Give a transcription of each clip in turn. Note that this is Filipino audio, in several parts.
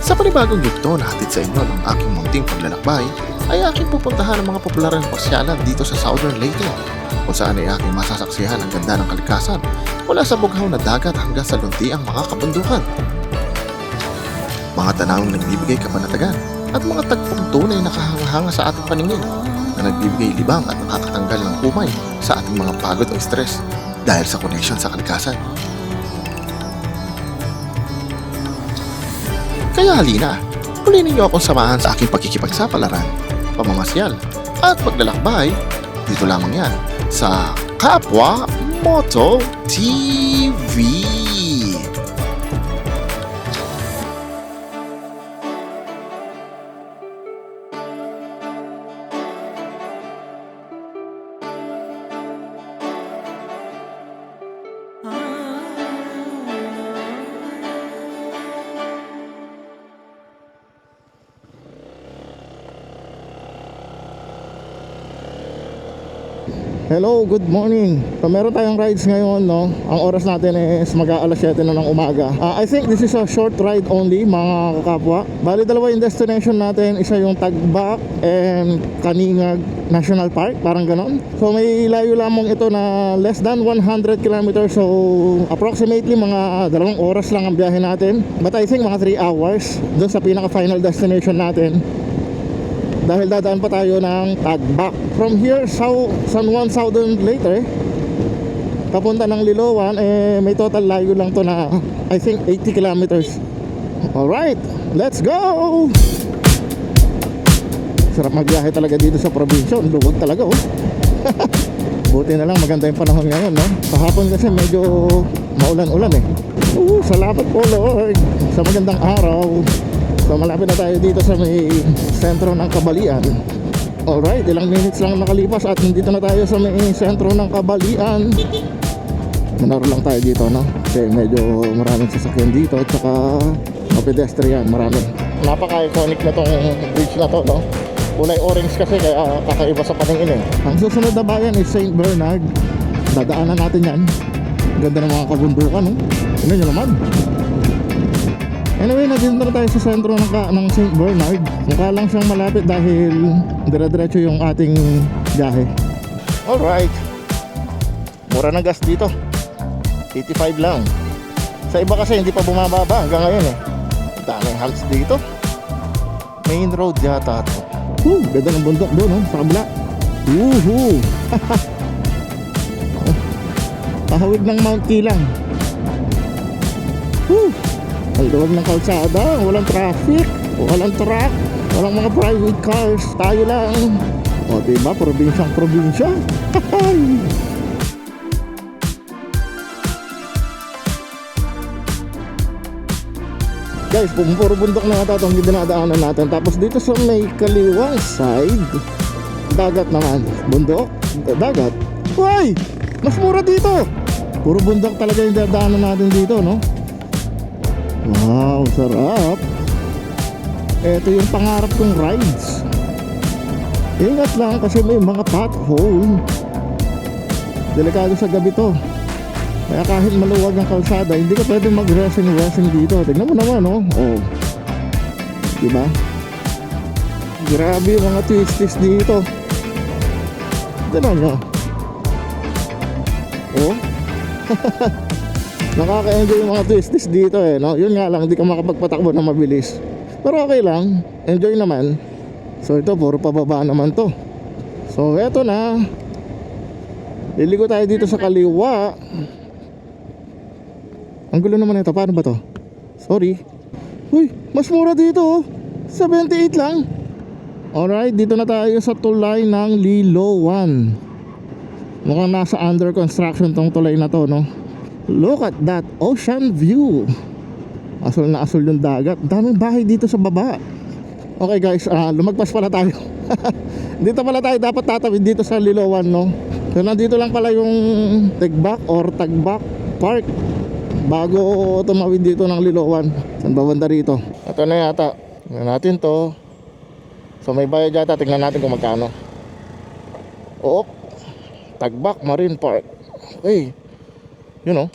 Sa panibagong yugto na hatid sa inyo ng aking munting paglalakbay, ay aking pupuntahan ang mga popularang pasyalan dito sa Southern Leyte, kung saan ay aking masasaksihan ang ganda ng kalikasan mula sa bughaw na dagat hanggang sa luntiang mga kabundukan. Mga tanawing nagbibigay kapanatagan at mga tagpong tunay na kahanga-hanga sa ating paningin na nagbibigay libang at nakakatanggal ng umay sa ating mga pagod o stress dahil sa connection sa kalikasan. Kaya halina, muli ninyo akong samahan sa aking pagkikipagsapalaran, pamamasyal at paglalakbay. Dito lamang yan sa Kapwa Moto TV. Hello, good morning. So meron tayong rides ngayon, no? Ang oras natin is mag-aalas 7 na ng umaga. I think this is a short ride only, mga kakapwa. Bali, dalawa yung destination natin. Isa yung Tagbak and Kaningag National Park, parang ganon. So may layo lamang ito na less than 100 kilometers. So approximately mga 2 oras lang ang biyahe natin. But I think mga 3 hours dun sa pinaka-final destination natin, dahil dadaan pa tayo ng Tagbak. From here, San Juan Southern Leyte papunta ng Liloan, may total layo lang to na I think 80 kilometers. Alright, let's go! Sarap magbiyahe talaga dito sa probinsya. Luwag talaga, oh. Buti na lang maganda yung panahon ngayon, no? Kahapon kasi medyo maulan-ulan eh. Salamat po, Lord, sa magandang araw. So malapit na tayo dito sa may sentro ng Kabalian. Alright, ilang minutes lang nakalipas at nandito na tayo sa may sentro ng Kabalian. Manaro lang tayo dito, no? Kasi medyo maraming sasakyan dito at saka pedestrian, marami. Napaka-iconic na tong bridge na to, no? Kulay orange kasi kaya kakaiba sa paningin eh. Ang susunod na bayan is St. Bernard. Dadaanan natin yan. Ganda ng mga kabundukan, no? Tingnan nyo naman. Anyway, nandito na tayo sa sentro ng St. Bernard. Mukha lang siyang malapit dahil dire-diretso yung ating biyahe. Alright, mura ng gas dito, 85 lang. Sa iba kasi hindi pa bumababa hanggang ngayon eh. Daming hams dito. Main road yata ito. Ganda ng bundok doon, no? Sa kabila. Woohoo! Pahawig ng Mount Kilang. Ang luwag ng kalsada, walang traffic, walang truck, walang mga private cars, tayo lang. O diba, probinsyang probinsya. Guys, puro bundok na ata itong dinadaanan natin. Tapos dito sa may kaliwang side, dagat naman. Bundok, dagat. Uy! Mas mura dito! Puro bundok talaga yung dadaanan natin dito, no? Wow, sarap. Ito yung pangarap kong rides. Ingat lang kasi may mga pothole. Delikado sa gabi to. Kaya kahit maluwag ang kalsada, hindi ka pwede mag-racing dito. Tignan mo naman, oh. Oh. Diba? Grabe yung mga twisties dito. Tignan nyo. Oh. Nakaka-enjoy yung mga twisties dito eh, no? Yun nga lang, hindi ka makapagpatakbo na mabilis. Pero okay lang, enjoy naman. So ito, puro pababa naman to. So eto na. Liligo tayo dito sa kaliwa. Ang gulo naman ito, paano ba to? Sorry. Uy, mas mura dito, oh. 78 lang. Alright, dito na tayo sa tulay ng Liloan. Mukhang nasa under construction tong tulay na to, no? Look at that ocean view. Asul na asul yung dagat. Daming bahay dito sa baba. Okay guys, lumagpas pala tayo. Dito pala tayo dapat tatawid dito sa Liloan, no? So nandito lang pala yung Tagbak or Tagbak Park bago tumawid dito ng Liloan. Saan ba banda rito? Ito na yata. Tingnan natin to. So may bayad yata. Tingnan natin kung magkano. Oo, Tagbak Marine Park. Okay, you know.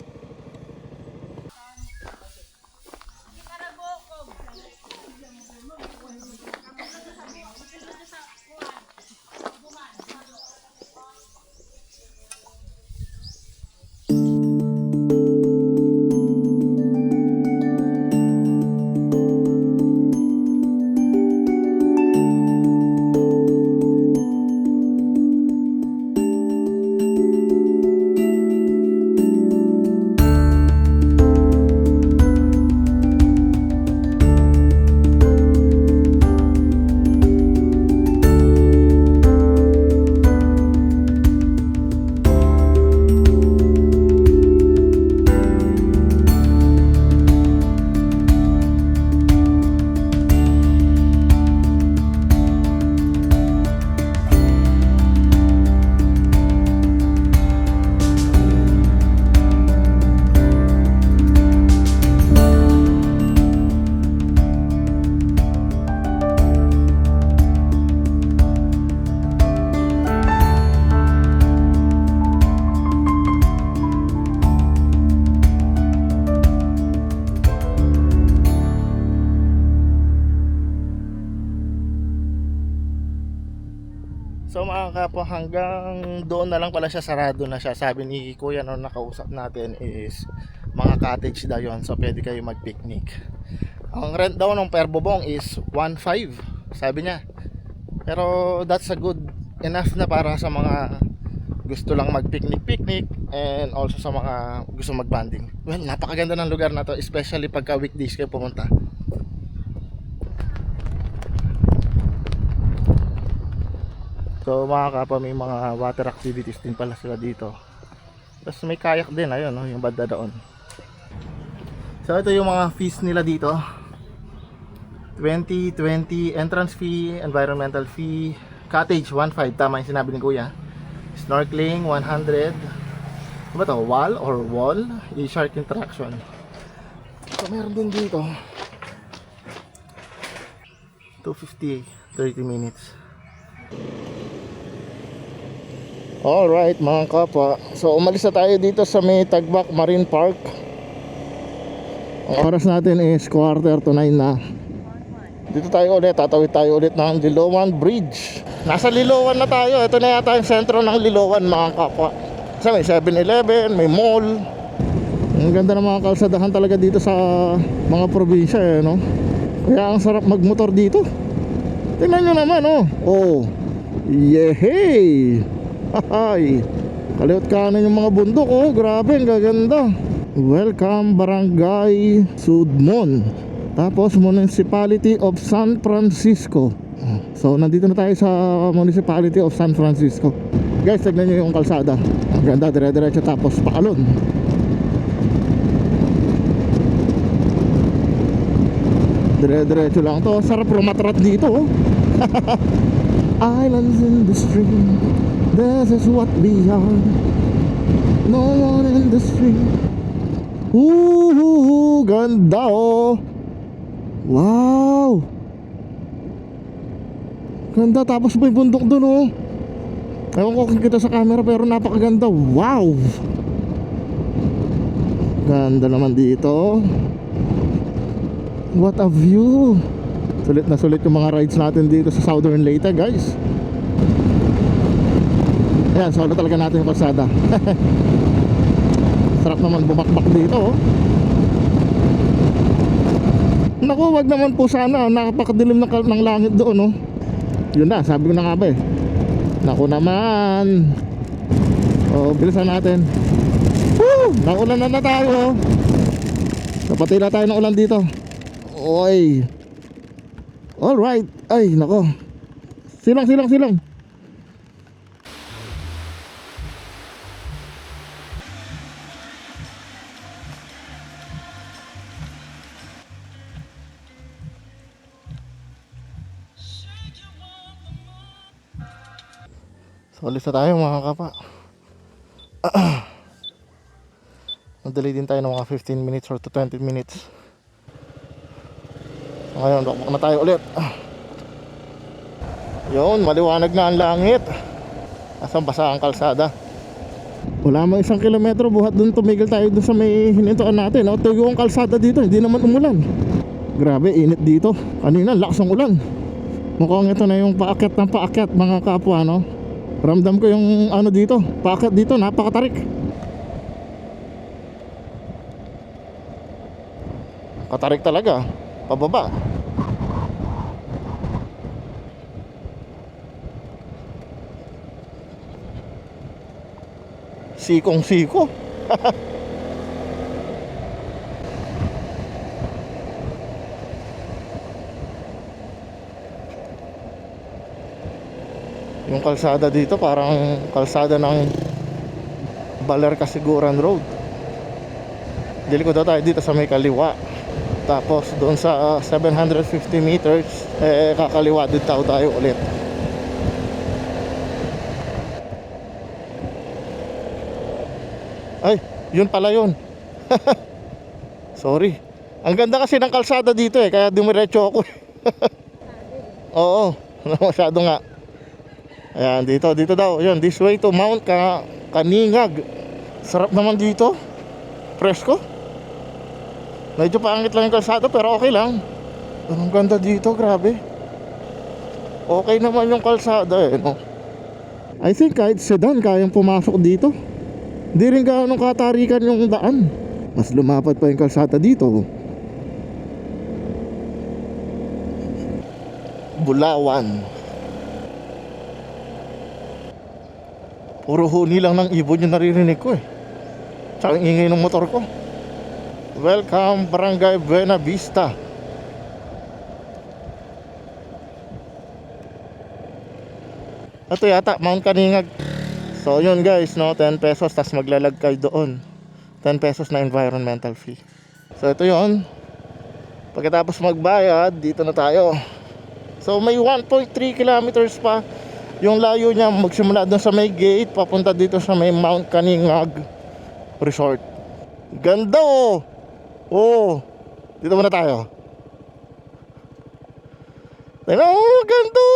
So mga kapwa, hanggang doon na lang pala siya, sarado na siya. Sabi ni kuya nung nakausap natin is mga cottage daw yun, so pwede kayo mag-picnic. Ang rent daw ng per bubong is 1.5 sabi niya. Pero that's a good enough na para sa mga gusto lang mag-picnic and also sa mga gusto mag-banding. Well, napakaganda ng lugar na to, especially pagka weekdays kayo pumunta. So mga kapwa, may mga water activities din pala sila dito. Tapos may kayak din, ayun no, yung banda doon. So ito yung mga fees nila dito. 20 entrance fee, environmental fee, cottage 1.5, tama yung sinabi ni kuya. Snorkeling 100. Ano ba to? Wall or wall? E-shark interaction. So meron din dito 250, 30 minutes. Alright mga kapwa, so umalis na tayo dito sa may Tagbak Marine Park. Ang oras natin is 8:45 na. Dito tayo ulit, tatawid tayo ulit ng Liloan Bridge. Nasa Liloan na tayo, ito na yata yung sentro ng Liloan mga kapwa. Kasi may 7-Eleven, may mall. Ang ganda ng mga kalsadahan talaga dito sa mga probinsya no? Kaya ang sarap magmotor dito. Tingnan nyo naman oh, yehey. Hahay, kaliwat kanan yung mga bundok grabe, ang gaganda. Welcome Barangay Sudmon, tapos Municipality of San Francisco. So nandito na tayo sa Municipality of San Francisco. Guys, tignan nyo yung kalsada, ang ganda, dire-diretso tapos paalon. Dire-diretso lang to, sarap rumatrat dito Islands in the stream, this is what we are. No one in the street. Ganda wow, ganda. Tapos may bundok dun ewan ko kung kita sa camera pero napakaganda. Wow, ganda naman dito. What a view. Sulit na sulit yung mga rides natin dito sa Southern Leyte guys. Ayan, solo talaga natin yung kalsada. Sarap naman bumakbak dito Naku, wag naman po sana, nakapakadilim ng langit doon Yun na, sabi ko na nga ba Naku naman. Bilisan natin. Naulan na tayo. Napatay na tayo ng ulan dito. Oy. Alright. Ay, nako. Silang. So, alis na tayo mga kapa. Madali din tayo ng mga 15 minutes or to 20 minutes. So, ngayon, bakbak na tayo ulit. Yun, maliwanag na ang langit. Asang basa ang kalsada. Wala mang 1 kilometro buhat dun, tumigil tayo dun sa may hinintuan natin tuyo ang kalsada dito, hindi naman umulan. Grabe, init dito. Kanina, lakas ng ulan. Mukhang ito na yung paakyat ng paakyat mga kapwa Ramdam ko yung dito, paakyat dito, napakatarik. Katarik talaga, pababa. Sikong-siko. Yung kalsada dito parang kalsada ng Baler Kasiguran Road. Diliko daw tayo dito sa may kaliwa. Tapos doon sa 750 meters kakaliwa din tayo ulit. Ay, yun pala yun. Sorry. Ang ganda kasi ng kalsada dito kaya dumiretso ako. Oo, masyado nga. Ayan, dito daw. Yun, this way to Mount Kaningag. Sarap naman dito. Presko. Medyo pangit lang yung kalsada pero okay lang. Ang ganda dito, grabe. Okay naman yung kalsada no? I think kahit sedan kayang pumasok dito. Di rin gaano katarikan yung daan. Mas lumapad pa yung kalsada dito. Bulawan. Puro huni lang ng ibon yung naririnig ko eh. Tsaka ang ingay ng motor ko. Welcome Barangay Buena Vista. Ito yata Mount Kaningag. So yun guys, no, 10 pesos tas maglalag kayo doon. 10 pesos na environmental fee. So ito yun. Pagkatapos magbayad, dito na tayo. So may 1.3 kilometers pa yung layo niya magsimula doon sa may gate papunta dito sa may Mount Kaningag Resort. Ganda oh. Oh. Dito muna tayo. Tingnan mo, ganda.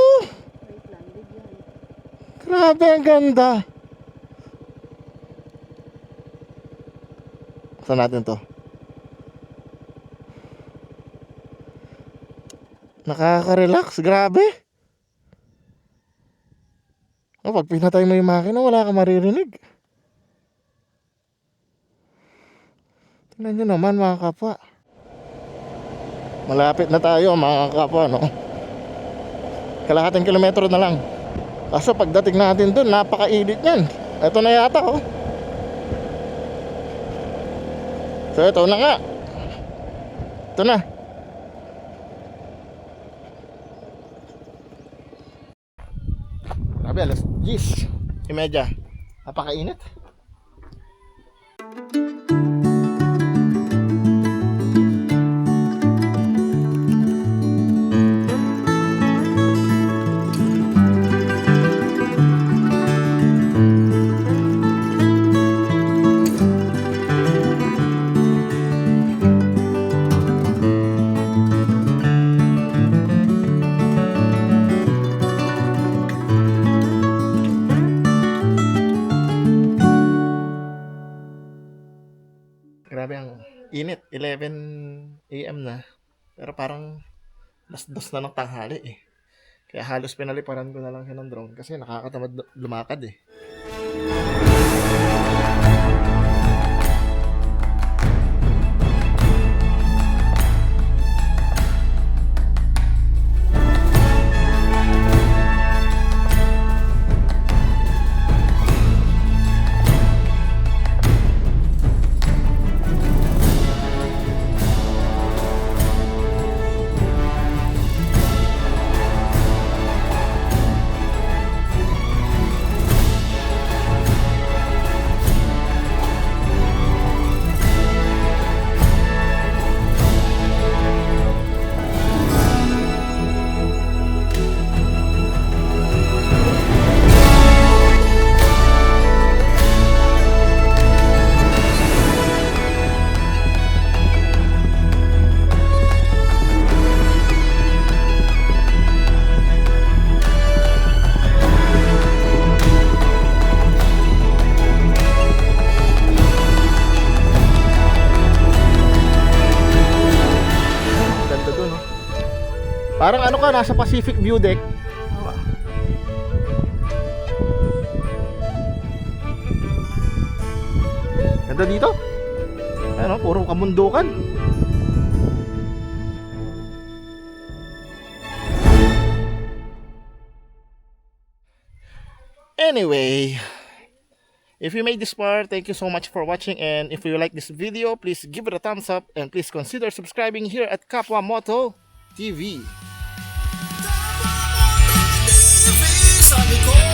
Grabe ang ganda. Saan natin to? Nakaka-relax, grabe. Oh, pag pinatay mo yung makina, wala kang maririnig. Tingnan nyo naman mga kapwa. Malapit na tayo mga kapwa, no? Kalahating kilometro na lang. Kaso pagdating natin dun, napakainit yan. Ito na yata, oh. So ito na nga. Ito na. Grabe, alas 10:30. Napakainit. Grabe ang init, 11 AM na. Pero parang alas 2 na ng tanghali eh. Kaya halos pinaliparan ko na lang siya ng drone kasi nakakatamad lumakad eh. Parang ano ka, nasa Pacific View Deck. Ganda dito. Ano, puro kamundukan. Anyway, if you made this part, thank you so much for watching. And if you like this video, please give it a thumbs up. And please consider subscribing here at Kapwa Moto TV. Sabi ko